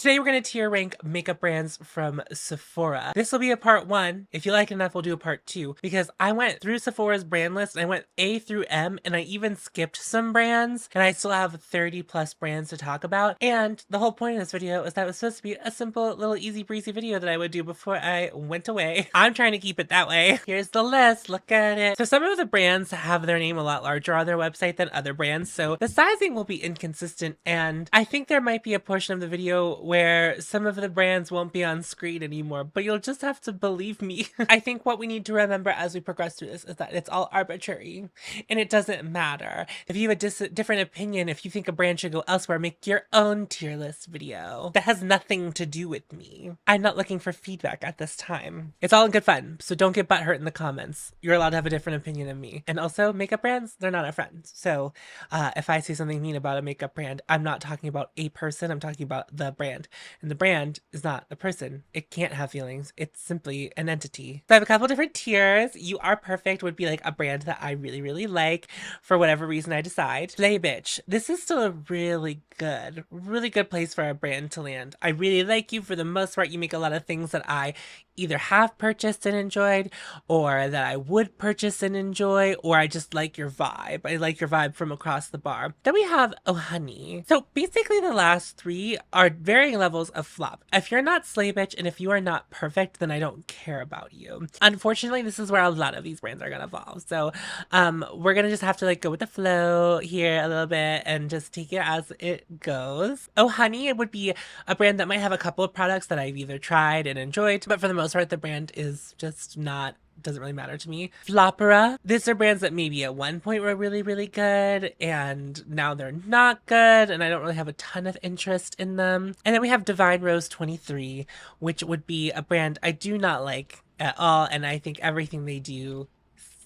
Today we're going to tier rank makeup brands from Sephora. This will be a part 1. If you like it enough, we'll do a part 2 because I went through Sephora's brand list and I went A through M and I even skipped some brands and I still have 30 plus brands to talk about. And the whole point of this video is that it was supposed to be a simple little easy breezy video that I would do before I went away. I'm trying to keep it that way. Here's the list. Look at it. So some of the brands have their name a lot larger on their website than other brands. So the sizing will be inconsistent and I think there might be a portion of the video where some of the brands won't be on screen anymore, but you'll just have to believe me. I think what we need to remember as we progress through this is that it's all arbitrary and it doesn't matter. If you have a different opinion, if you think a brand should go elsewhere, make your own tier list video. That has nothing to do with me. I'm not looking for feedback at this time. It's all in good fun, so don't get butthurt in the comments. You're allowed to have a different opinion than me. And also, makeup brands, they're not our friends. So if I say something mean about a makeup brand, I'm not talking about a person, I'm talking about the brand. And the brand is not a person. It can't have feelings. It's simply an entity. So I have a couple different tiers. You Are Perfect would be like a brand that I really, really like for whatever reason I decide. Slay Bitch. This is still a really good place for a brand to land. I really like you. For the most part, you make a lot of things that I either have purchased and enjoyed or that I would purchase and enjoy, or I just like your vibe. I like your vibe from across the bar. Then we have Oh Honey. So basically the last 3 are varying levels of flop. If you're not Slay Bitch and if you are not perfect, then I don't care about you. Unfortunately, this is where a lot of these brands are gonna fall. So we're gonna just have to like go with the flow here a little bit and just take it as it goes. Oh Honey, it would be a brand that might have a couple of products that I've either tried and enjoyed, but for the most part, the brand is just not, doesn't really matter to me. Flopera. These are brands that maybe at one point were really, really good and now they're not good and I don't really have a ton of interest in them. And then we have Divine Rose 23, which would be a brand I do not like at all, and I think everything they do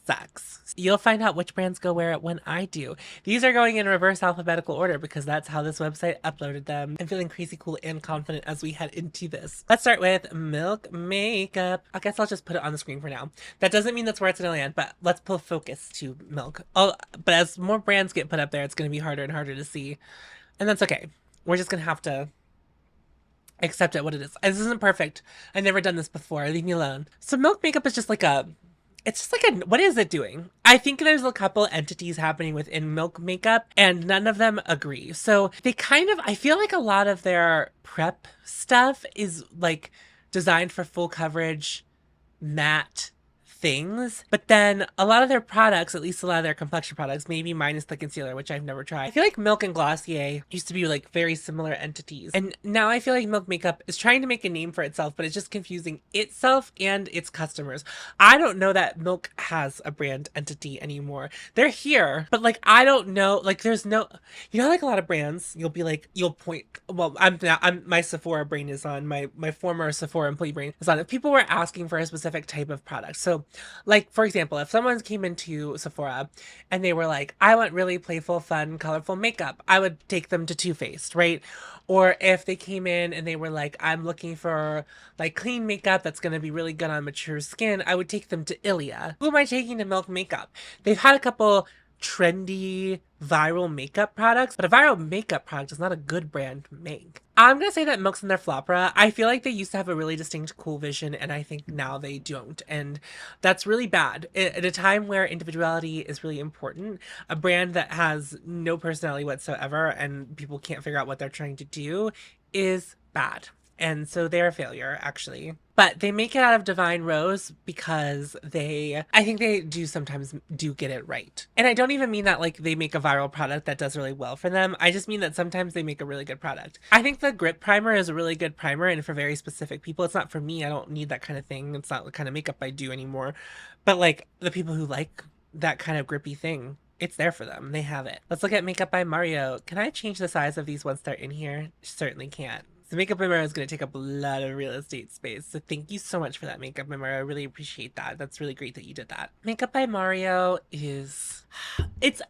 sucks. You'll find out which brands go where when I do. These are going in reverse alphabetical order because that's how this website uploaded them. I'm feeling crazy cool and confident as we head into this. Let's start with Milk Makeup. I guess I'll just put it on the screen for now. That doesn't mean that's where it's gonna land, but let's pull focus to Milk. Oh, but as more brands get put up there, it's gonna be harder and harder to see. And that's okay. We're just gonna have to accept it what it is. This isn't perfect. I've never done this before. Leave me alone. So Milk Makeup is just like a, it's just like a, what is it doing? I think there's a couple entities happening within Milk Makeup and none of them agree. So they kind of, I feel like a lot of their prep stuff is like designed for full coverage matte things, but then a lot of their products, at least a lot of their complexion products, maybe minus the concealer, which I've never tried. I feel like Milk and Glossier used to be like very similar entities, and now I feel like Milk Makeup is trying to make a name for itself, but it's just confusing itself and its customers. I don't know that Milk has a brand entity anymore. They're here, but like I don't know, like there's no, you know, like a lot of brands, you'll be like, you'll point, well, I'm my Sephora brain is on, my former Sephora employee brain is on. If people were asking for a specific type of product, so like, for example, if someone came into Sephora and they were like, I want really playful, fun, colorful makeup, I would take them to Too Faced, right? Or if they came in and they were like, I'm looking for like clean makeup that's going to be really good on mature skin, I would take them to Ilia. Who am I taking to Milk Makeup? They've had a couple trendy viral makeup products, but a viral makeup product is not a good brand to make. I'm gonna say that Milk's in their flopera. I feel like they used to have a really distinct cool vision and I think now they don't, and that's really bad. At a time where individuality is really important, a brand that has no personality whatsoever and people can't figure out what they're trying to do is bad. And so they're a failure, actually. But they make it out of Divine Rose because I think they do sometimes do get it right. And I don't even mean that like they make a viral product that does really well for them. I just mean that sometimes they make a really good product. I think the Grip Primer is a really good primer and for very specific people. It's not for me. I don't need that kind of thing. It's not the kind of makeup I do anymore. But like the people who like that kind of grippy thing, it's there for them. They have it. Let's look at Makeup by Mario. Can I change the size of these once they're in here? Certainly can't. So Makeup by Mario is going to take up a lot of real estate space. So thank you so much for that, Makeup by Mario. I really appreciate that. That's really great that you did that. Makeup by Mario is, it's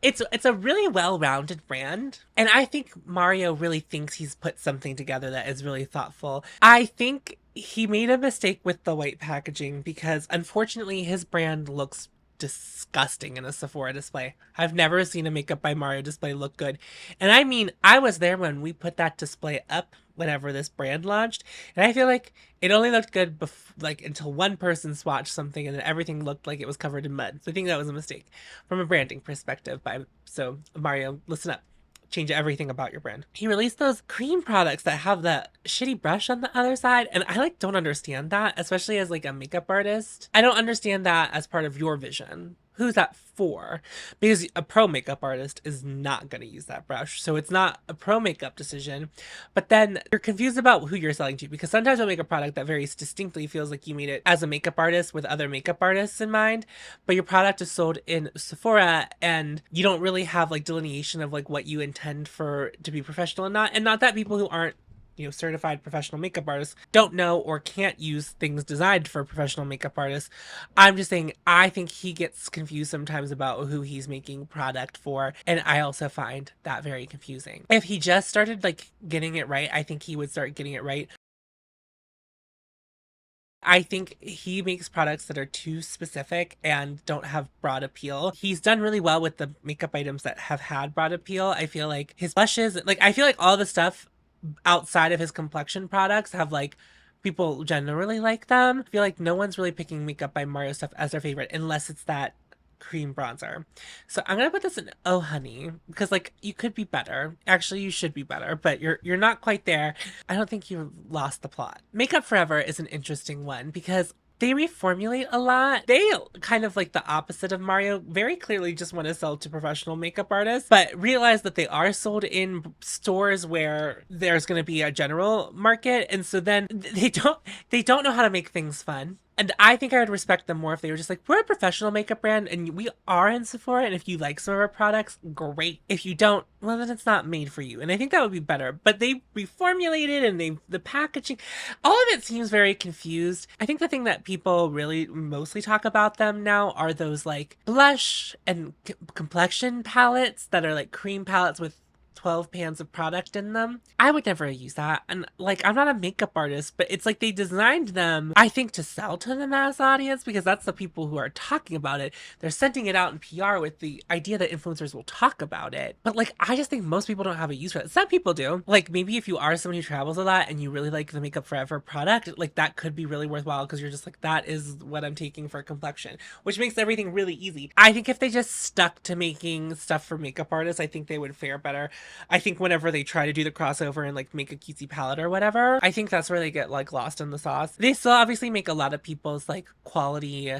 a really well-rounded brand. And I think Mario really thinks he's put something together that is really thoughtful. I think he made a mistake with the white packaging because unfortunately his brand looks disgusting in a Sephora display. I've never seen a Makeup by Mario display look good. And I mean, I was there when we put that display up whenever this brand launched, and I feel like it only looked good like until one person swatched something and then everything looked like it was covered in mud. So I think that was a mistake from a branding perspective. So Mario, listen up. Change everything about your brand. He released those cream products that have the shitty brush on the other side, and I like don't understand that, especially as like a makeup artist. I don't understand that as part of your vision. Who's that for? Because a pro makeup artist is not going to use that brush. So it's not a pro makeup decision. But then you're confused about who you're selling to, because sometimes you'll make a product that very distinctly feels like you made it as a makeup artist with other makeup artists in mind, but your product is sold in Sephora and you don't really have like delineation of like what you intend for to be professional and not. And not that people who aren't certified professional makeup artists don't know or can't use things designed for professional makeup artists. I'm just saying, I think he gets confused sometimes about who he's making product for. And I also find that very confusing. If he just started like getting it right, I think he would start getting it right. I think he makes products that are too specific and don't have broad appeal. He's done really well with the makeup items that have had broad appeal. I feel like his blushes, like I feel like all the stuff outside of his complexion products have like people generally like them. I feel like no one's really picking Makeup by Mario stuff as their favorite unless it's that cream bronzer. So I'm gonna put this in Oh Honey, because like you could be better. Actually, you should be better, but you're not quite there. I don't think you've lost the plot. Makeup Forever is an interesting one because they reformulate a lot. They kind of like the opposite of Mario, very clearly just want to sell to professional makeup artists, but realize that they are sold in stores where there's going to be a general market. And so then they don't know how to make things fun. And I think I would respect them more if they were just like, we're a professional makeup brand and we are in Sephora. And if you like some of our products, great. If you don't, well, then it's not made for you. And I think that would be better. But they reformulated and the packaging, all of it seems very confused. I think the thing that people really mostly talk about them now are those like blush and complexion palettes that are like cream palettes with 12 pans of product in them. I would never use that. And like, I'm not a makeup artist, but it's like they designed them, I think, to sell to the mass audience because that's the people who are talking about it. They're sending it out in PR with the idea that influencers will talk about it. But like, I just think most people don't have a use for it. Some people do. Like maybe if you are someone who travels a lot and you really like the Makeup Forever product, like that could be really worthwhile because you're just like, that is what I'm taking for complexion, which makes everything really easy. I think if they just stuck to making stuff for makeup artists, I think they would fare better. I think whenever they try to do the crossover and like make a cutesy palette or whatever, I think that's where they get like lost in the sauce. They still obviously make a lot of people's like quality,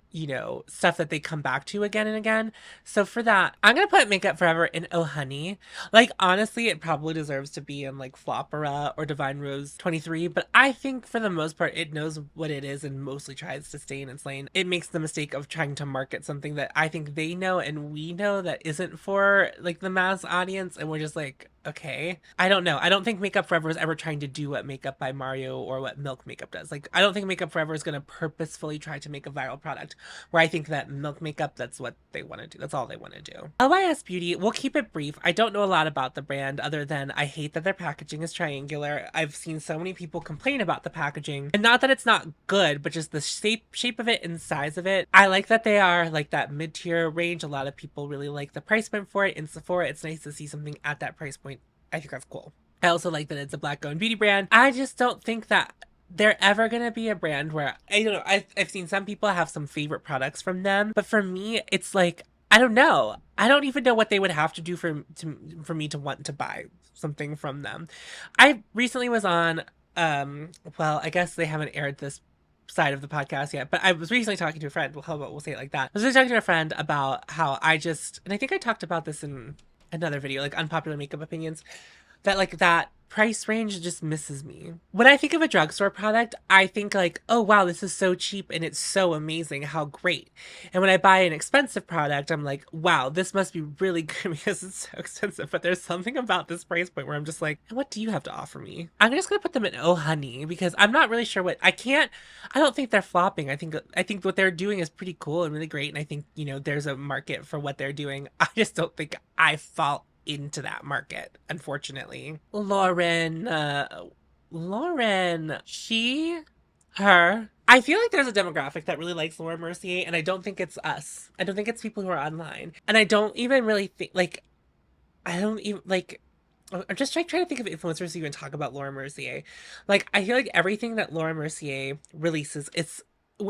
stuff that they come back to again and again. So for that, I'm gonna put Makeup Forever in Oh Honey. Like honestly, it probably deserves to be in like Flopera or Divine Rose 23, but I think for the most part, it knows what it is and mostly tries to stay in its lane. It makes the mistake of trying to market something that I think they know and we know that isn't for like the mass audience, and we're just like, okay. I don't know. I don't think Makeup Forever is ever trying to do what Makeup by Mario or what Milk Makeup does. Like, I don't think Makeup Forever is going to purposefully try to make a viral product, where I think that Milk Makeup, that's what they want to do. That's all they want to do. LYS Beauty, we'll keep it brief. I don't know a lot about the brand other than I hate that their packaging is triangular. I've seen so many people complain about the packaging, and not that it's not good, but just the shape of it and size of it. I like that they are like that mid-tier range. A lot of people really like the price point for it. In Sephora, it's nice to see something at that price point. I think that's cool. I also like that it's a Black-owned beauty brand. I just don't think that they're ever going to be a brand where, I don't know, I've seen some people have some favorite products from them, but for me, it's like, I don't know. I don't even know what they would have to do for me to want to buy something from them. I recently was on, well, I guess they haven't aired this side of the podcast yet, but I was recently talking to a friend. Well, how about we'll say it like that. I was recently talking to a friend about how and I think I talked about this in another video, like unpopular makeup opinions, that like that price range just misses me. When I think of a drugstore product, I think like, oh wow, this is so cheap and it's so amazing, how great. And when I buy an expensive product, I'm like, wow, this must be really good because it's so expensive. But there's something about this price point where I'm just like, what do you have to offer me? I'm just gonna put them in Oh Honey because I'm not really sure I don't think they're flopping. I think what they're doing is pretty cool and really great. And I think, there's a market for what they're doing. I just don't think I fall into that market, unfortunately. Lauren, she, her, I feel like there's a demographic that really likes Laura Mercier, and I don't think it's us. I don't think it's people who are online. And I don't even really think, like, I don't even, like, I'm just trying to think of influencers who even talk about Laura Mercier. Like, I feel like everything that Laura Mercier releases, it's,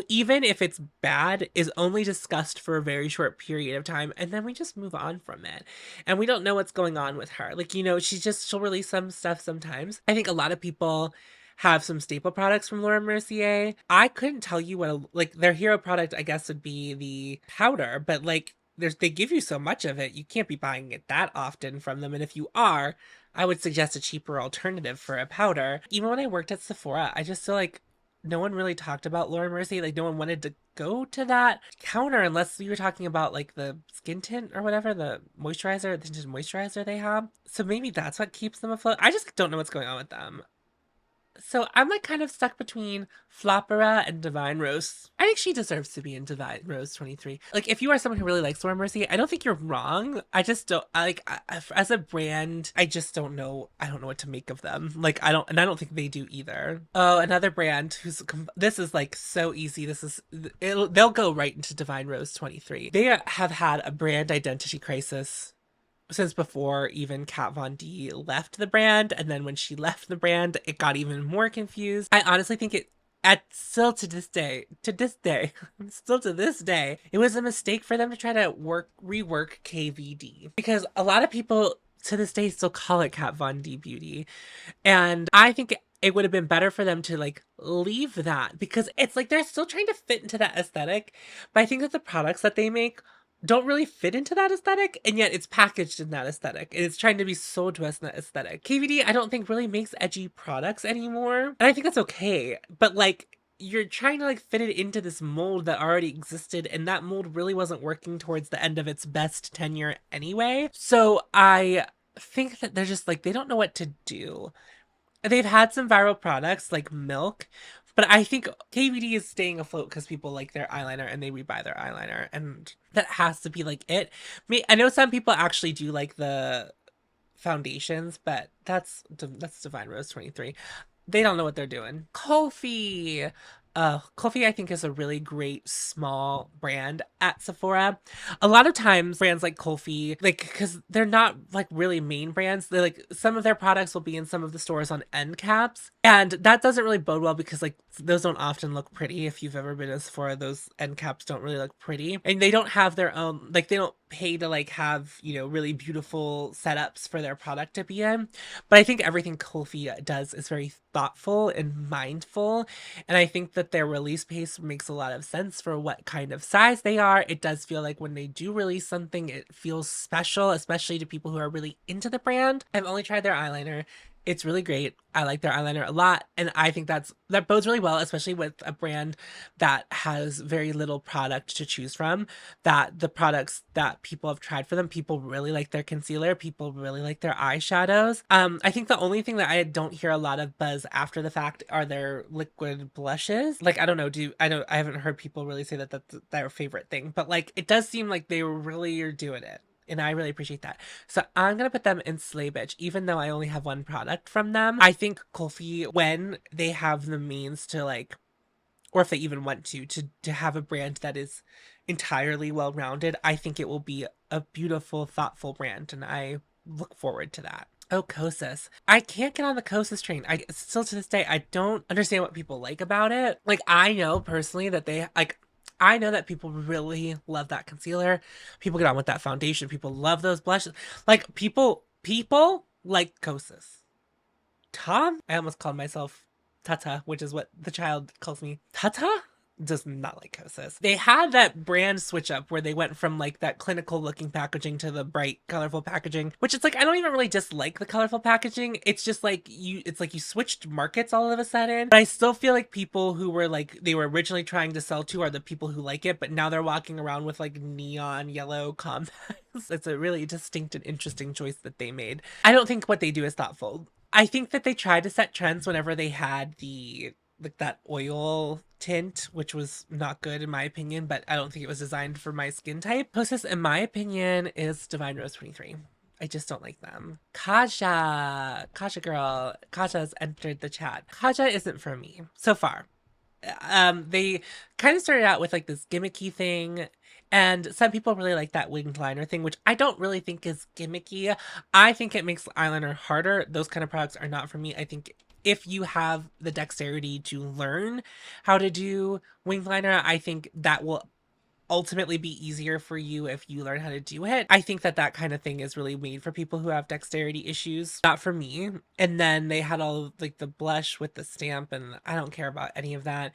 even if it's bad, is only discussed for a very short period of time, and then we just move on from it. And we don't know what's going on with her. Like, she'll release some stuff sometimes. I think a lot of people have some staple products from Laura Mercier. I couldn't tell you what like their hero product I guess would be the powder, but like they give you so much of it, you can't be buying it that often from them. And if you are, I would suggest a cheaper alternative for a powder. Even when I worked at Sephora, I just feel like no one really talked about Laura Mercier. Like no one wanted to go to that counter unless you were talking about like the skin tint or whatever, the moisturizer, the tinted moisturizer they have. So maybe that's what keeps them afloat. I just don't know what's going on with them. So I'm like kind of stuck between Flopera and Divine Rose. I think she deserves to be in Divine Rose 23. Like, if you are someone who really likes Laura Mercier, I don't think you're wrong. I just don't, as a brand, I just don't know. I don't know what to make of them. Like, and I don't think they do either. Oh, another brand this is like so easy. They'll go right into Divine Rose 23. They have had a brand identity crisis since before even Kat Von D left the brand, and then when she left the brand, it got even more confused. I honestly think still to this day, still to this day, it was a mistake for them to try to rework KVD because a lot of people to this day still call it Kat Von D Beauty, and I think it would have been better for them to like leave that because it's like they're still trying to fit into that aesthetic, but I think that the products that they make don't really fit into that aesthetic, and yet it's packaged in that aesthetic, and it's trying to be sold to us in that aesthetic. KVD, I don't think really makes edgy products anymore, and I think that's okay, but like, you're trying to like fit it into this mold that already existed, and that mold really wasn't working towards the end of its best tenure anyway. So I think that they're just like, they don't know what to do. They've had some viral products like Milk, but I think KVD is staying afloat because people like their eyeliner and they rebuy their eyeliner, and that has to be like it. I know some people actually do like the foundations, but that's Divine Rose 23. They don't know what they're doing. Kulfi. Kulfi, I think, is a really great small brand at Sephora. A lot of times, brands like Kulfi, like, because they're not like really main brands, they're like, some of their products will be in some of the stores on end caps. And that doesn't really bode well because, like, those don't often look pretty. If you've ever been to Sephora, those end caps don't really look pretty. And they don't have their own, like, they don't pay to, like, have, really beautiful setups for their product to be in. But I think everything Kulfi does is very thoughtful and mindful. And I think that their release pace makes a lot of sense for what kind of size they are. It does feel like when they do release something, it feels special, especially to people who are really into the brand. I've only tried their eyeliner. It's really great. I like their eyeliner a lot, and I think that bodes really well, especially with a brand that has very little product to choose from. That the products that people have tried for them, people really like their concealer, people really like their eyeshadows. I think the only thing that I don't hear a lot of buzz after the fact are their liquid blushes. Like, I don't know, I haven't heard people really say that that's their favorite thing, but like, it does seem like they really are doing it. And I really appreciate that. So I'm going to put them in Slay Bitch, even though I only have one product from them. I think Kulfi, when they have the means to like, or if they even want to have a brand that is entirely well-rounded, I think it will be a beautiful, thoughtful brand. And I look forward to that. Oh, Kosas. I can't get on the Kosas train. I still to this day, I don't understand what people like about it. Like, I know personally that I know that people really love that concealer. People get on with that foundation. People love those blushes. Like, people like Kosas. Tom? I almost called myself Tata, which is what the child calls me. Tata? Does not like Kosas. They had that brand switch up where they went from like that clinical looking packaging to the bright, colorful packaging, which it's like, I don't even really dislike the colorful packaging. It's just like you switched markets all of a sudden. But I still feel like people who were like, they were originally trying to sell to are the people who like it, but now they're walking around with like neon yellow compacts. It's a really distinct and interesting choice that they made. I don't think what they do is thoughtful. I think that they tried to set trends whenever they had like that oil tint, which was not good in my opinion, but I don't think it was designed for my skin type. Kosas, in my opinion, is Divine Rose 23. I just don't like them. Kaja girl. Kaja's entered the chat. Kaja isn't for me so far. They kind of started out with like this gimmicky thing, and some people really like that winged liner thing, which I don't really think is gimmicky. I think it makes eyeliner harder. Those kind of products are not for me. I think if you have the dexterity to learn how to do winged liner, I think that will ultimately be easier for you if you learn how to do it. I think that that kind of thing is really made for people who have dexterity issues, not for me. And then they had all of, like, the blush with the stamp, and I don't care about any of that.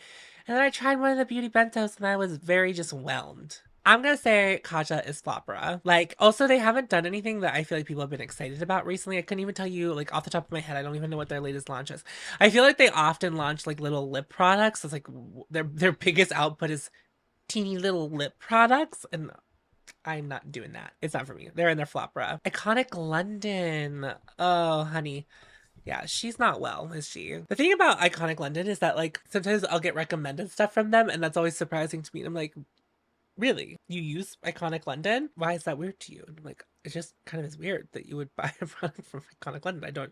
And then I tried one of the beauty bentos and I was very just whelmed. I'm gonna say Kaja is flopera. Like, also they haven't done anything that I feel like people have been excited about recently. I couldn't even tell you, like, off the top of my head. I don't even know what their latest launch is. I feel like they often launch like little lip products. It's like their biggest output is teeny little lip products, and I'm not doing that. It's not for me. They're in their flopera. Iconic London. Oh, honey. Yeah, she's not well, is she? The thing about Iconic London is that, like, sometimes I'll get recommended stuff from them, and that's always surprising to me. I'm like, really? You use Iconic London? Why is that weird to you? And I'm like, it just kind of is weird that you would buy a product from Iconic London. I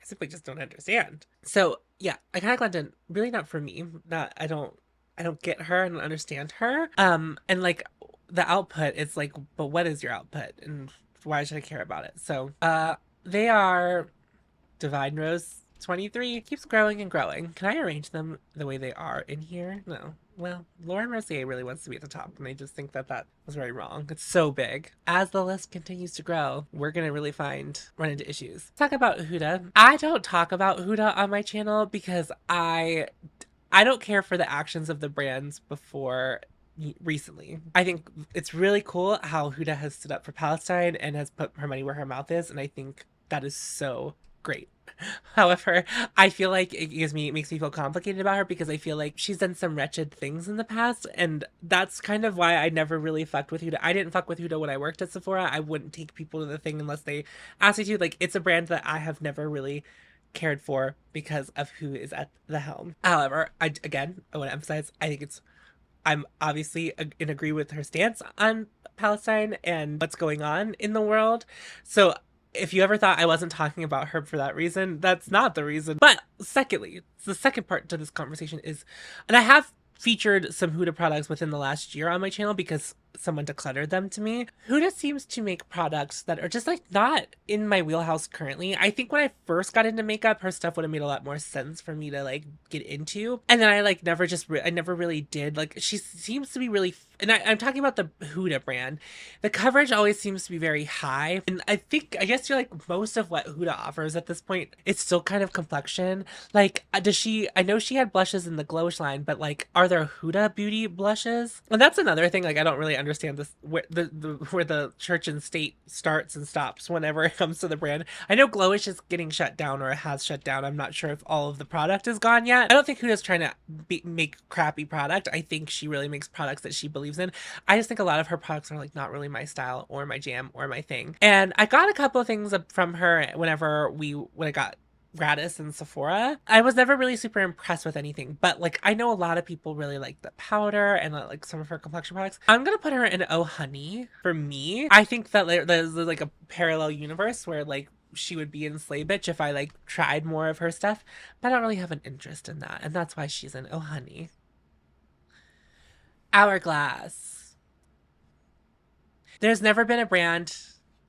simply just don't understand. So yeah, Iconic London, really not for me. I don't get her. I don't understand her. And like the output, it's like, but what is your output? And why should I care about it? So, they are Divine Rose 23. Keeps growing and growing. Can I arrange them the way they are in here? No. Well, Lauren Mercier really wants to be at the top, and I just think that that was very wrong. It's so big. As the list continues to grow, we're gonna really run into issues. Talk about Huda. I don't talk about Huda on my channel because I don't care for the actions of the brands before recently. I think it's really cool how Huda has stood up for Palestine and has put her money where her mouth is, and I think that is so great. However, I feel like it makes me feel complicated about her because I feel like she's done some wretched things in the past, and that's kind of why I never really fucked with Huda. I didn't fuck with Huda when I worked at Sephora. I wouldn't take people to the thing unless they asked me to. Like, it's a brand that I have never really cared for because of who is at the helm. However, I want to emphasize, I'm obviously in agree with her stance on Palestine and what's going on in the world. So if you ever thought I wasn't talking about her for that reason, that's not the reason. But secondly, the second part to this conversation is, and I have featured some Huda products within the last year on my channel because someone decluttered them to me. Huda seems to make products that are just like not in my wheelhouse currently. I think when I first got into makeup, her stuff would have made a lot more sense for me to like get into. And then I like never I never really did. Like, she seems to be really, and I'm talking about the Huda brand. The coverage always seems to be very high. And I guess you're like most of what Huda offers at this point, it's still kind of complexion. Like, I know she had blushes in the Glowish line, but like, are there Huda Beauty blushes? And that's another thing, like, I don't really understand this, where the church and state starts and stops whenever it comes to the brand. I know Glowish is getting shut down, or it has shut down. I'm not sure if all of the product is gone yet. I don't think Huda's trying to make crappy product. I think she really makes products that she believes in. I just think a lot of her products are like not really my style or my jam or my thing. And I got a couple of things from her when I got Gratis and Sephora. I was never really super impressed with anything, but like, I know a lot of people really like the powder and like some of her complexion products. I'm gonna put her in Oh Honey for me. I think that there's like a parallel universe where like she would be in Slay Bitch if I like tried more of her stuff, but I don't really have an interest in that, and that's why she's in Oh Honey. Hourglass. There's never been a brand.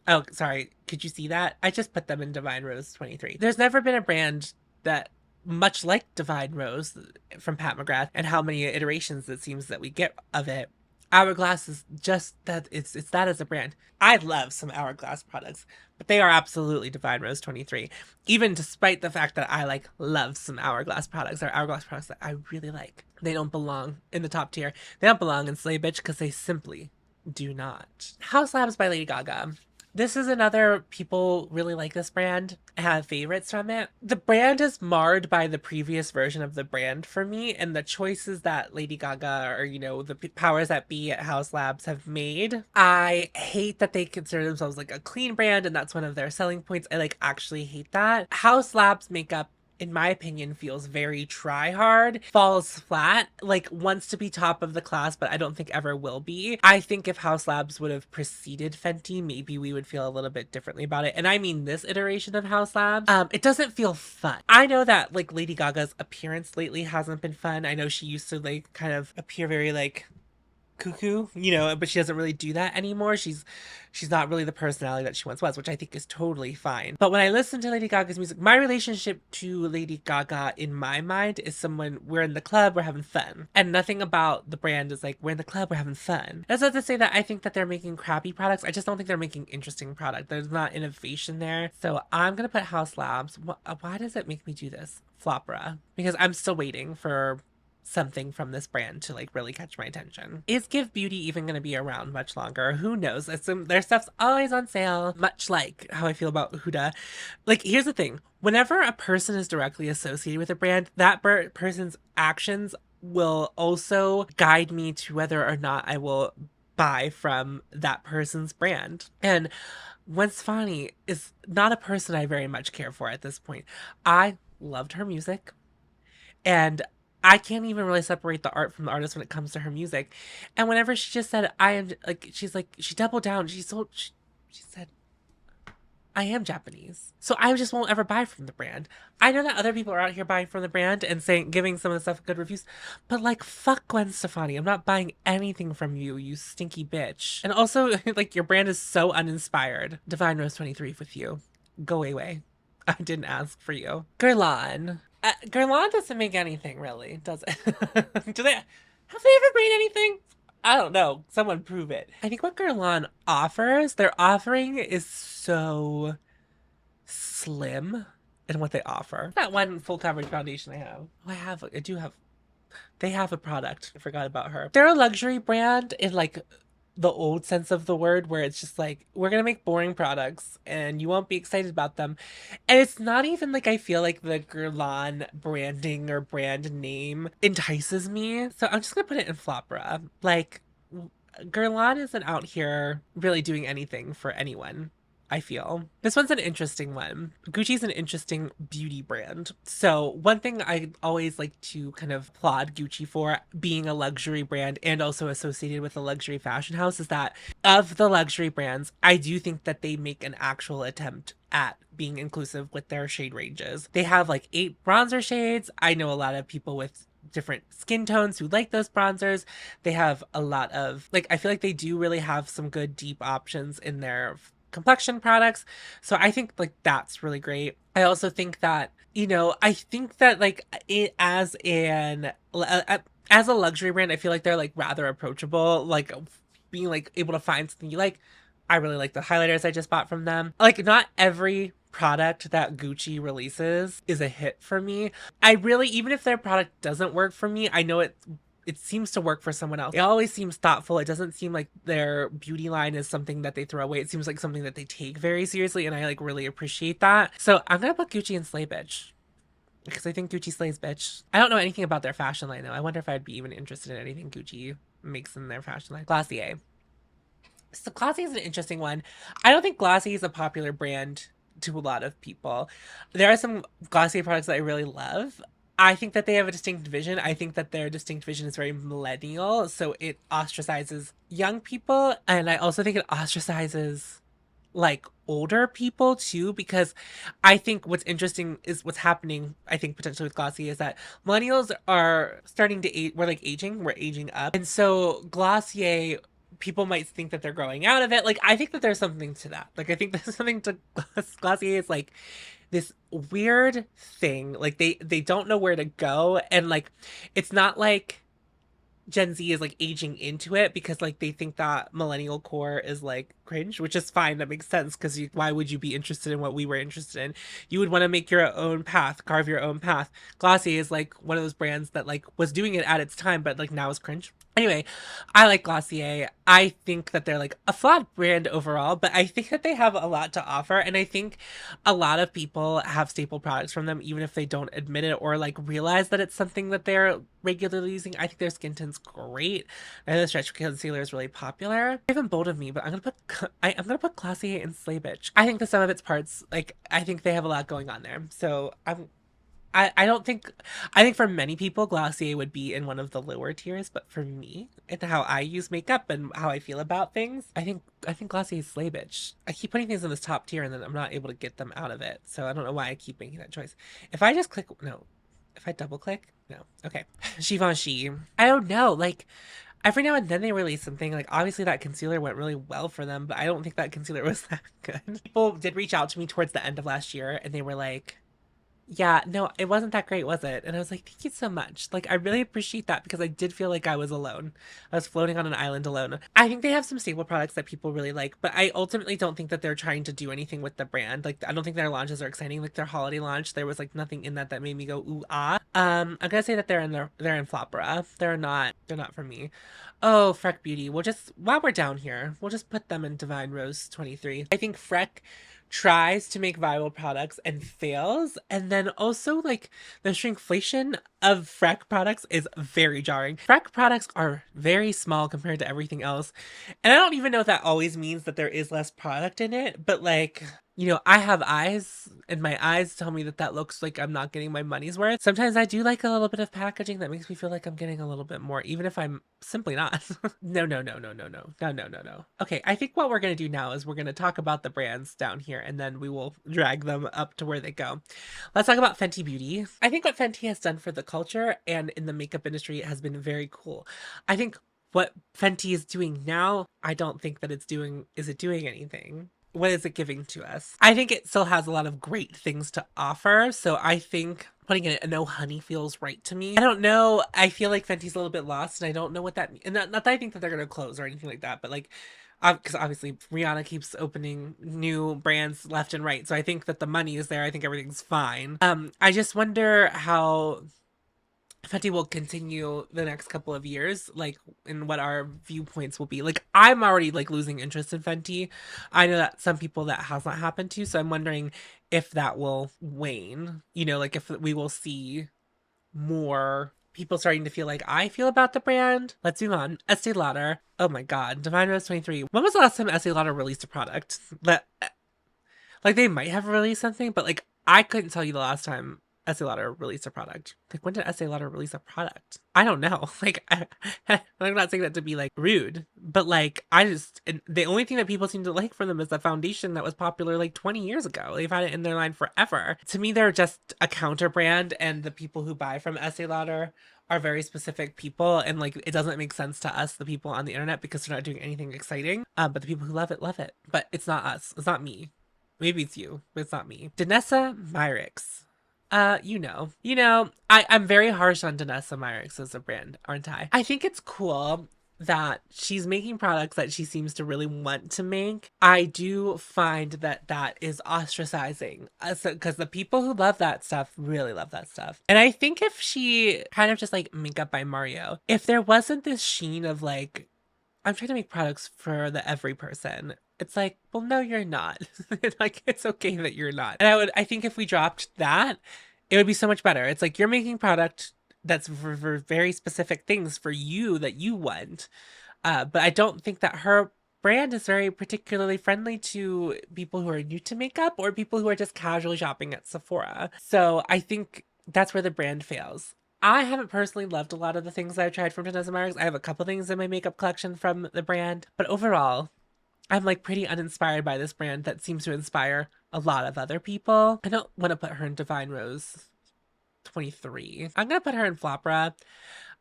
Oh, sorry. Could you see that? I just put them in Divine Rose 23. There's never been a brand that, much like Divine Rose from Pat McGrath, and how many iterations it seems that we get of it, Hourglass is just that. It's that as a brand. I love some Hourglass products, but they are absolutely Divine Rose 23. Even despite the fact that I like love some Hourglass products, there are Hourglass products that I really like. They don't belong in the top tier. They don't belong in Slay Bitch because they simply do not. Haus Labs by Lady Gaga. This is another, people really like this brand, have favorites from it. The brand is marred by the previous version of the brand for me, and the choices that Lady Gaga, or, you know, the powers that be at Haus Labs have made. I hate that they consider themselves like a clean brand, and that's one of their selling points. I like actually hate that. Haus Labs makeup in my opinion, feels very try hard, falls flat, like wants to be top of the class, but I don't think ever will be. I think if Haus Labs would have preceded Fenty, maybe we would feel a little bit differently about it. And I mean this iteration of Haus Labs, it doesn't feel fun. I know that like Lady Gaga's appearance lately hasn't been fun. I know she used to like kind of appear very like cuckoo, you know, but she doesn't really do that anymore. She's not really the personality that she once was, which I think is totally fine. But when I listen to Lady Gaga's music, my relationship to Lady Gaga in my mind is someone, we're in the club, we're having fun. And nothing about the brand is like, we're in the club, we're having fun. That's not to say that I think that they're making crappy products. I just don't think they're making interesting product. There's not innovation there. So I'm gonna put Haus Labs. Why does it make me do this? Flopera. Because I'm still waiting for something from this brand to like really catch my attention. Is GXVE Beauty even going to be around much longer? Who knows? Their stuff's always on sale, much like how I feel about Huda. Like, here's the thing. Whenever a person is directly associated with a brand, that person's actions will also guide me to whether or not I will buy from that person's brand. And Gwen Stefani is not a person I very much care for at this point. I loved her music, and I can't even really separate the art from the artist when it comes to her music. And whenever she just said, I am, like, she's like, she doubled down. She said, I am Japanese. So I just won't ever buy from the brand. I know that other people are out here buying from the brand and giving some of the stuff good reviews, but like, fuck Gwen Stefani. I'm not buying anything from you, you stinky bitch. And also, like, your brand is so uninspired. Divine Rose 23 with you. Go away. I didn't ask for you. Guerlain. Guerlain doesn't make anything, really, does it? Have they ever made anything? I don't know. Someone prove it. I think what Guerlain offers, their offering is so slim in what they offer. That one full coverage foundation I have. Oh, they have a product. I forgot about her. They're a luxury brand in like the old sense of the word, where it's just like, we're gonna make boring products and you won't be excited about them. And it's not even like I feel like the Guerlain branding or brand name entices me, so I'm just gonna put it in Flopera. Like, Guerlain isn't out here really doing anything for anyone, I feel. This one's an interesting one. Gucci's an interesting beauty brand. So one thing I always like to kind of applaud Gucci for, being a luxury brand and also associated with a luxury fashion house, is that of the luxury brands, I do think that they make an actual attempt at being inclusive with their shade ranges. They have like 8 bronzer shades. I know a lot of people with different skin tones who like those bronzers. They have a lot of, like, I feel like they do really have some good deep options in their complexion products. So I think like that's really great. I also think that, you know, I think that like as a luxury brand, I feel like they're like rather approachable, like being like able to find something you like. I really like the highlighters I just bought from them. Like, not every product that Gucci releases is a hit for me. I really, even if their product doesn't work for me, I know it seems to work for someone else. It always seems thoughtful. It doesn't seem like their beauty line is something that they throw away. It seems like something that they take very seriously, and I like really appreciate that. So I'm gonna put Gucci in Slay Bitch, because I think Gucci slays bitch. I don't know anything about their fashion line though. I wonder if I'd be even interested in anything Gucci makes in their fashion line. Glossier. So Glossier is an interesting one. I don't think Glossier is a popular brand to a lot of people. There are some Glossier products that I really love. I think that they have a distinct vision. I think that their distinct vision is very millennial, so it ostracizes young people. And I also think it ostracizes like older people too, because I think what's interesting is what's happening, I think potentially with Glossier, is that millennials are starting to age. We're aging up. And so Glossier, people might think that they're growing out of it. Like, I think that there's something to that. Like, I think there's something to Glossier. It's like this weird thing. Like, they don't know where to go. And like, it's not like Gen Z is like aging into it because like they think that millennial core is like cringe, which is fine. That makes sense, because why would you be interested in what we were interested in? You would want to make your own path, carve your own path. Glossier is like one of those brands that like was doing it at its time, but like now is cringe. Anyway, I like Glossier. I think that they're like a flawed brand overall, but I think that they have a lot to offer. And I think a lot of people have staple products from them, even if they don't admit it or like realize that it's something that they're regularly using. I think their skin tone's great. I know the stretch concealer is really popular. Even bold of me, but I'm gonna put Glossier in Slay Bitch. I think the sum of its parts, like, I think they have a lot going on there. So I'm I don't think, I think for many people, Glossier would be in one of the lower tiers, but for me, and how I use makeup and how I feel about things, I think Glossier is slay bitch. I keep putting things in this top tier and then I'm not able to get them out of it. So I don't know why I keep making that choice. If I just click, no. If I double click, no. Okay. Givenchy. I don't know. Like, every now and then they release something. Like, obviously that concealer went really well for them, but I don't think that concealer was that good. People did reach out to me towards the end of last year and they were like, yeah, no, it wasn't that great, was it? And I was like, thank you so much. Like, I really appreciate that because I did feel like I was alone. I was floating on an island alone. I think they have some staple products that people really like, but I ultimately don't think that they're trying to do anything with the brand. Like, I don't think their launches are exciting. Like their holiday launch, there was like nothing in that that made me go ooh ah. I'm gonna say that they're in Flopera. They're not for me. Oh, Freck Beauty. We'll just, while we're down here, we'll just put them in Divine Rose 23. I think Freck tries to make viral products and fails. And then also, like, the shrinkflation of Freck products is very jarring. Freck products are very small compared to everything else. And I don't even know if that always means that there is less product in it, but like, you know, I have eyes and my eyes tell me that that looks like I'm not getting my money's worth. Sometimes I do like a little bit of packaging that makes me feel like I'm getting a little bit more, even if I'm simply not. No, no, no, no, no, no, no, no, no, no. Okay, I think what we're going to do now is we're going to talk about the brands down here and then we will drag them up to where they go. Let's talk about Fenty Beauty. I think what Fenty has done for the culture and in the makeup industry has been very cool. I think what Fenty is doing now, I don't think that is it doing anything? What is it giving to us? I think it still has a lot of great things to offer. So I think putting in a no honey feels right to me. I don't know. I feel like Fenty's a little bit lost and I don't know what that means. And not that I think that they're going to close or anything like that, but like, because obviously Rihanna keeps opening new brands left and right. So I think that the money is there. I think everything's fine. I just wonder how Fenty will continue the next couple of years, like, and what our viewpoints will be. Like, I'm already like losing interest in Fenty. I know that some people that has not happened to, so I'm wondering if that will wane. You know, like if we will see more people starting to feel like I feel about the brand. Let's move on. Estee Lauder. Oh my god, Divine Rose 23. When was the last time Estee Lauder released a product? That, like, they might have released something, but like I couldn't tell you the last time Estee Lauder released a product. Like, when did Estee Lauder release a product? I don't know. Like, I'm not saying that to be like rude, but like, and the only thing that people seem to like from them is the foundation that was popular like 20 years ago. They've had it in their line forever. To me, they're just a counter brand, and the people who buy from Estee Lauder are very specific people, and like, it doesn't make sense to us, the people on the internet, because they're not doing anything exciting. But the people who love it, love it. But it's not us. It's not me. Maybe it's you, but it's not me. Danessa Myricks. I'm very harsh on Danessa Myricks as a brand, aren't I? I think it's cool that she's making products that she seems to really want to make. I do find that that is ostracizing, because the people who love that stuff really love that stuff. And I think if she kind of just like Makeup by Mario, if there wasn't this sheen of like, I'm trying to make products for the every person, it's like, well, no, you're not. Like, it's okay that you're not. And I think if we dropped that, it would be so much better. It's like, you're making product that's for very specific things for you that you want. But I don't think that her brand is very particularly friendly to people who are new to makeup or people who are just casually shopping at Sephora. So I think that's where the brand fails. I haven't personally loved a lot of the things I've tried from Danessa Myricks. I have a couple things in my makeup collection from the brand, but overall, I'm like pretty uninspired by this brand that seems to inspire a lot of other people. I don't want to put her in Divine Rose 23. I'm gonna put her in Flopera.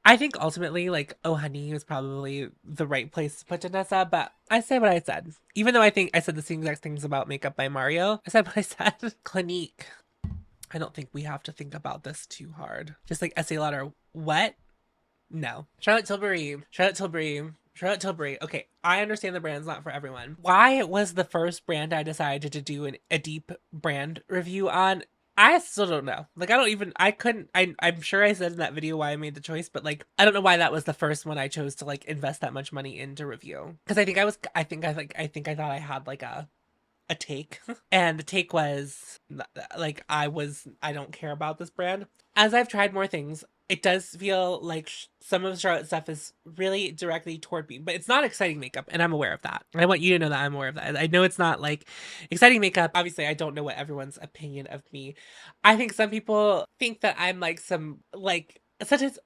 I think ultimately, like, Oh Honey was probably the right place to put Danessa, but I say what I said. Even though I think I said the same exact things about Makeup by Mario, I said what I said. Clinique. I don't think we have to think about this too hard. Just like Estee Lauder. What? No. Charlotte Tilbury. Okay, I understand the brand's not for everyone. Why it was the first brand I decided to do a deep brand review on, I still don't know. Like, I'm sure I said in that video why I made the choice, but like, I don't know why that was the first one I chose to like invest that much money into review. Because I thought I had like a take. And the take was like, I don't care about this brand. As I've tried more things, it does feel like some of Charlotte's stuff is really directly toward me, but it's not exciting makeup, and I'm aware of that. I want you to know that I'm aware of that. I know it's not like exciting makeup. Obviously, I don't know what everyone's opinion of me. I think some people think that I'm like some, like, such as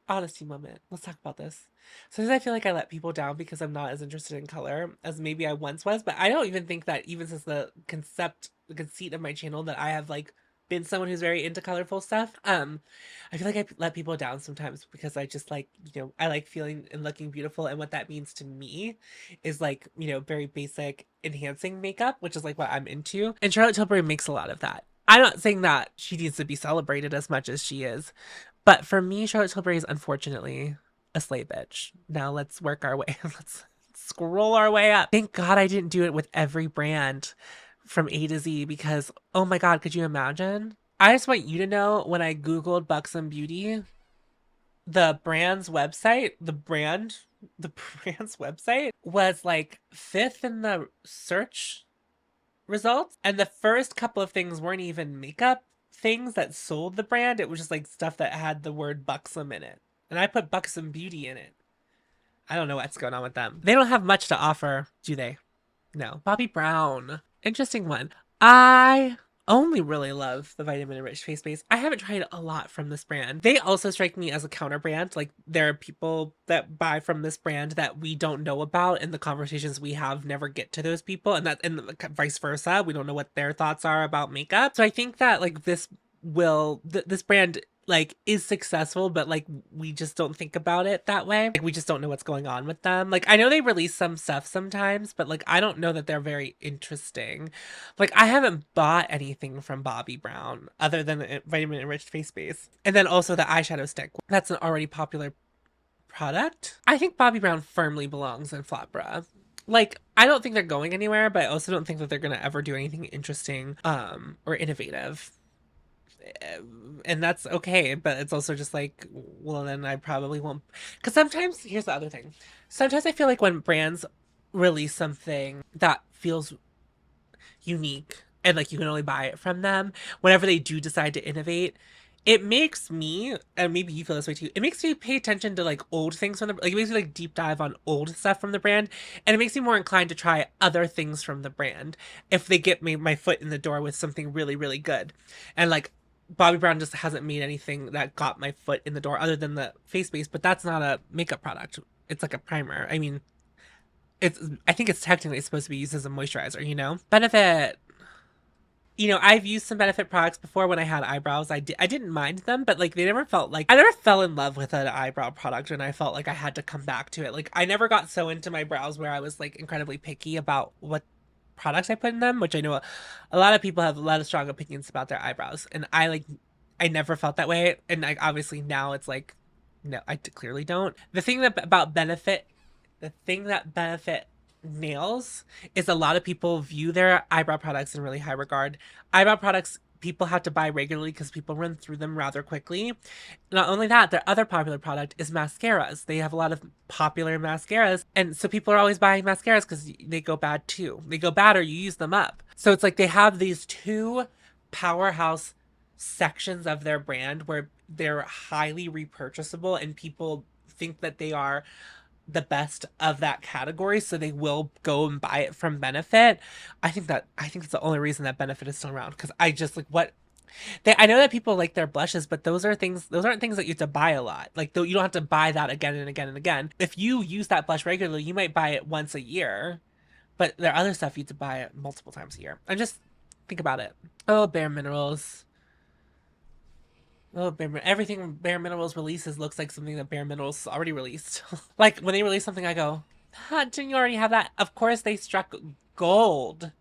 honesty moment. Let's talk about this. Sometimes I feel like I let people down because I'm not as interested in color as maybe I once was, but I don't even think that, even since the conceit of my channel, that I have like been someone who's very into colorful stuff. I feel like I let people down sometimes because I just like, I like feeling and looking beautiful, and what that means to me is like, very basic enhancing makeup, which is like what I'm into. And Charlotte Tilbury makes a lot of that. I'm not saying that she needs to be celebrated as much as she is, but for me, Charlotte Tilbury is unfortunately a slay bitch. Now let's work our way. Let's scroll our way up. Thank God I didn't do it with every brand from A to Z, because, oh my God, could you imagine? I just want you to know, when I Googled Buxom Beauty, the brand's website, the brand's website was like 5th in the search results. And the first couple of things weren't even makeup things that sold the brand. It was just like stuff that had the word Buxom in it. And I put Buxom Beauty in it. I don't know what's going on with them. They don't have much to offer, do they? No. Bobbi Brown. Interesting one. I only really love the vitamin enriched face base. I haven't tried a lot from this brand. They also strike me as a counter brand. Like, there are people that buy from this brand that we don't know about, and the conversations we have never get to those people, and vice versa. We don't know what their thoughts are about makeup. So I think that like this brand like is successful, but like we just don't think about it that way. Like, we just don't know what's going on with them. Like, I know they release some stuff sometimes, but like I don't know that they're very interesting. Like, I haven't bought anything from Bobbi Brown other than the vitamin enriched face base, and then also the eyeshadow stick. That's an already popular product. I think Bobbi Brown firmly belongs in Flat Bra. Like, I don't think they're going anywhere, but I also don't think that they're gonna ever do anything interesting or innovative. And that's okay, but it's also just like, well, then I probably won't. Because sometimes, here's the other thing. Sometimes I feel like when brands release something that feels unique and like you can only buy it from them, whenever they do decide to innovate, it makes me, and maybe you feel this way too, it makes me pay attention to like old things from it makes me like deep dive on old stuff from the brand, and it makes me more inclined to try other things from the brand if they get me my foot in the door with something really, really good. And like, Bobbi Brown just hasn't made anything that got my foot in the door other than the face base, but that's not a makeup product. It's like a primer. I mean, I think it's technically supposed to be used as a moisturizer, Benefit. I've used some Benefit products before when I had eyebrows. I didn't mind them, but like, they never felt like, I never fell in love with an eyebrow product and I felt like I had to come back to it. Like, I never got so into my brows where I was like incredibly picky about what products I put in them, which I know a lot of people have a lot of strong opinions about their eyebrows, and I never felt that way. And like, obviously now it's like, no, I clearly don't. The thing that Benefit nails is a lot of people view their eyebrow products in really high regard. Eyebrow products people have to buy regularly because people run through them rather quickly. Not only that, their other popular product is mascaras. They have a lot of popular mascaras, and so people are always buying mascaras because they go bad too. They go bad or you use them up. So it's like they have these two powerhouse sections of their brand where they're highly repurchasable and people think that they are the best of that category, so they will go and buy it from Benefit. I think it's the only reason that Benefit is still around, because I just like I know that people like their blushes, but those aren't things that you have to buy a lot. Like, though, you don't have to buy that again and again and again. If you use that blush regularly, you might buy it once a year, but there are other stuff you have to buy it multiple times a year. And just think about it. Oh, Bare Minerals. Oh, everything Bare Minerals releases looks like something that Bare Minerals already released. Like, when they release something, I go, didn't you already have that? Of course, they struck gold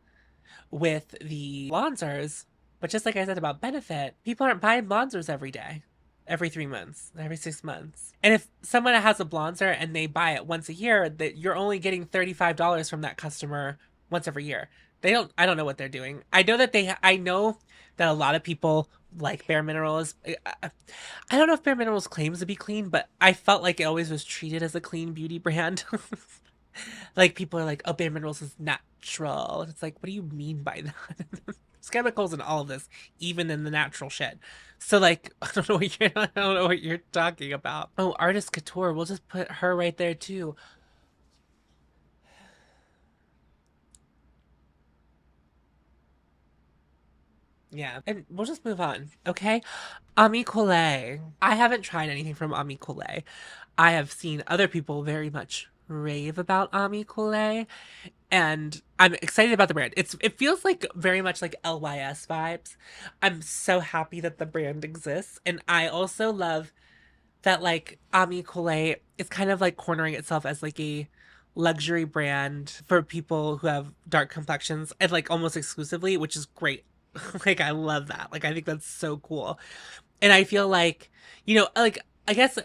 with the bronzers, but just like I said about Benefit, people aren't buying bronzers every day, every 3 months, every 6 months. And if someone has a bronzer and they buy it once a year, that you're only getting $35 from that customer once every year. I don't know what they're doing. I know that a lot of people like Bare Minerals. I don't know if Bare Minerals claims to be clean, but I felt like it always was treated as a clean beauty brand. Like people are like, oh, Bare Minerals is natural. And it's like, what do you mean by that? There's chemicals in all of this, even in the natural shit. So like, I don't know what you're talking about. Oh, Artist Couture. We'll just put her right there too. Yeah, and we'll just move on, okay? Ami Collet. I haven't tried anything from Ami Collet. I have seen other people very much rave about Ami Collet, and I'm excited about the brand. It feels like very much like LYS vibes. I'm so happy that the brand exists, and I also love that like Ami Collet is kind of like cornering itself as like a luxury brand for people who have dark complexions and like almost exclusively, which is great. Like I love that. Like I think that's so cool. And I feel like, like I guess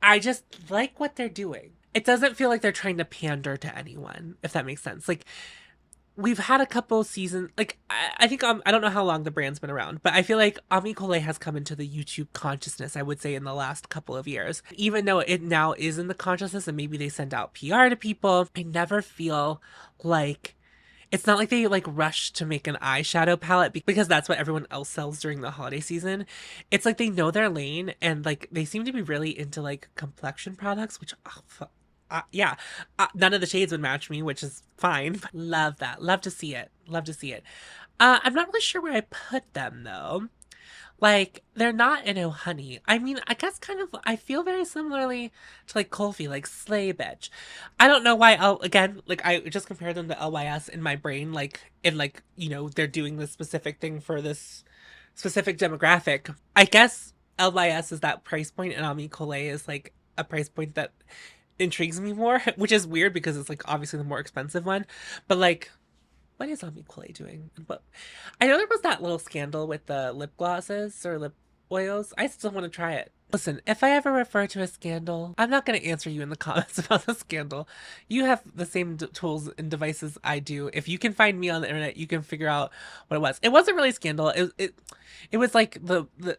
I just like what they're doing. It doesn't feel like they're trying to pander to anyone, if that makes sense. Like we've had a couple seasons. Like I think I don't know how long the brand's been around, but I feel like Ami Collet has come into the YouTube consciousness. I would say in the last couple of years, even though it now is in the consciousness, and maybe they send out PR to people. I never feel like it's not like they like rush to make an eyeshadow palette because that's what everyone else sells during the holiday season. It's like they know their lane and like they seem to be really into like complexion products, which yeah, none of the shades would match me, which is fine. Love that. Love to see it. Love to see it. I'm not really sure where I put them though. Like, they're not in Oh Honey. I mean, I guess kind of, I feel very similarly to like Kulfi, like Slay Bitch. I don't know why, again, like I just compared them to LYS in my brain, like, in like, they're doing this specific thing for this specific demographic. I guess LYS is that price point and Ami Collet is like a price point that intrigues me more, which is weird because it's like obviously the more expensive one. But like, what is Ami Clay doing? But I know there was that little scandal with the lip glosses or lip oils. I still want to try it. Listen, if I ever refer to a scandal, I'm not going to answer you in the comments about the scandal. You have the same tools and devices I do. If you can find me on the internet, you can figure out what it was. It wasn't really a scandal. It was like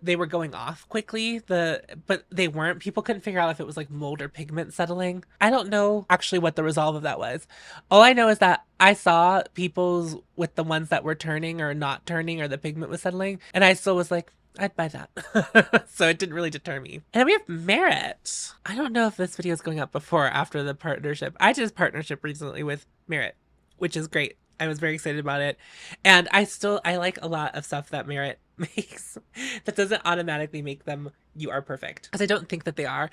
they were going off quickly. But they weren't. People couldn't figure out if it was like mold or pigment settling. I don't know actually what the resolve of that was. All I know is that I saw people's with the ones that were turning or not turning or the pigment was settling, and I still was like, I'd buy that. So it didn't really deter me. And then we have Merit. I don't know if this video is going up before or after the partnership. I did partnership recently with Merit, which is great. I was very excited about it. And I like a lot of stuff that Merit makes that doesn't automatically make them You Are Perfect. Because I don't think that they are.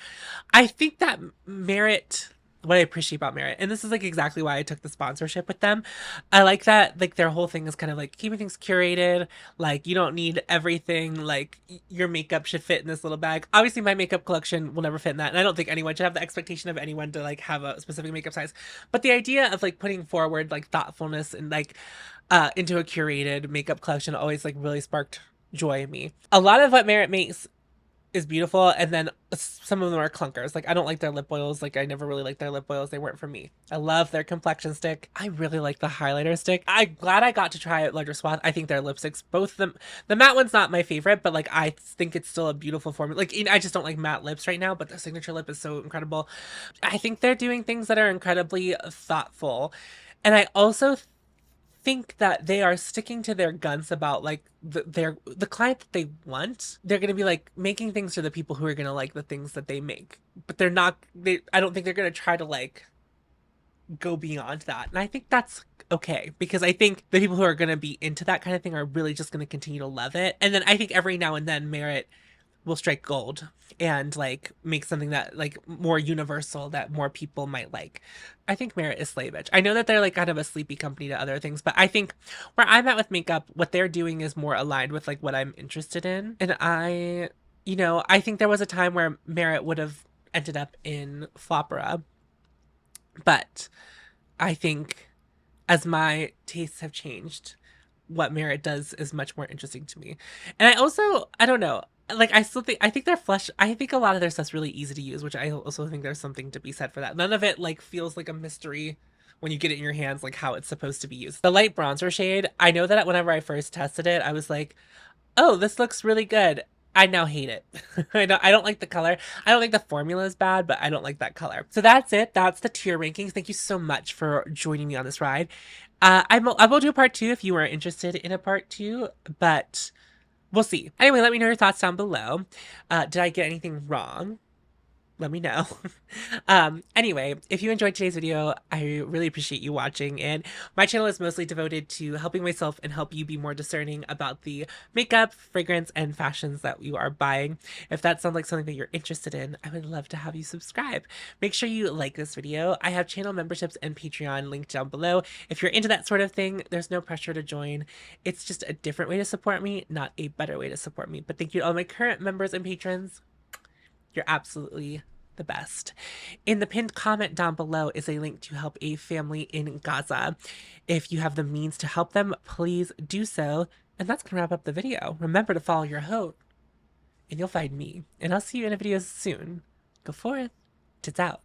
I think that Merit, what I appreciate about Merit, and this is like exactly why I took the sponsorship with them. I like that like their whole thing is kind of like keeping things curated. Like you don't need everything. Like your makeup should fit in this little bag. Obviously, my makeup collection will never fit in that, and I don't think anyone should have the expectation of anyone to like have a specific makeup size. But the idea of like putting forward like thoughtfulness and like into a curated makeup collection always like really sparked joy in me. A lot of what Merit makes is beautiful, and then some of them are clunkers. Like I don't like their lip oils. Like I never really liked their lip oils. They weren't for me. I love their complexion stick. I really like the highlighter stick. I'm glad I got to try it larger swath. I think their lipsticks, both of them, the matte one's not my favorite, but like I think it's still a beautiful formula. Like I just don't like matte lips right now, but the signature lip is so incredible. I think they're doing things that are incredibly thoughtful, and I also think that they are sticking to their guns about like the client that they want. They're going to be like making things for the people who are going to like the things that they make, but I don't think they're going to try to like go beyond that. And I think that's okay, because I think the people who are going to be into that kind of thing are really just going to continue to love it. And then I think every now and then Merit will strike gold and like make something that like more universal that more people might like. I think Merit is slay bitch. I know that they're like kind of a sleepy company to other things, but I think where I'm at with makeup, what they're doing is more aligned with like what I'm interested in. And I think there was a time where Merit would have ended up in Flopera, but I think as my tastes have changed, what Merit does is much more interesting to me. And I don't know, like I think their flush, I think a lot of their stuff's really easy to use, which I also think there's something to be said for that. None of it like feels like a mystery when you get it in your hands, like how it's supposed to be used. The light bronzer shade, I know that whenever I first tested it, I was like, oh, this looks really good. I now hate it. I don't like the color. I don't think the formula is bad, but I don't like that color. So that's it. That's the tier rankings. Thank you so much for joining me on this ride. I will do a part 2 if you are interested in a part 2, but we'll see. Anyway, let me know your thoughts down below. Did I get anything wrong? Let me know. Anyway, if you enjoyed today's video, I really appreciate you watching, and my channel is mostly devoted to helping myself and help you be more discerning about the makeup, fragrance, and fashions that you are buying. If that sounds like something that you're interested in, I would love to have you subscribe. Make sure you like this video. I have channel memberships and Patreon linked down below. If you're into that sort of thing, there's no pressure to join. It's just a different way to support me, not a better way to support me. But thank you to all my current members and patrons. You're absolutely the best. In the pinned comment down below is a link to help a family in Gaza. If you have the means to help them, please do so. And that's going to wrap up the video. Remember to follow your hope, and you'll find me. And I'll see you in a video soon. Go forth. Tits out.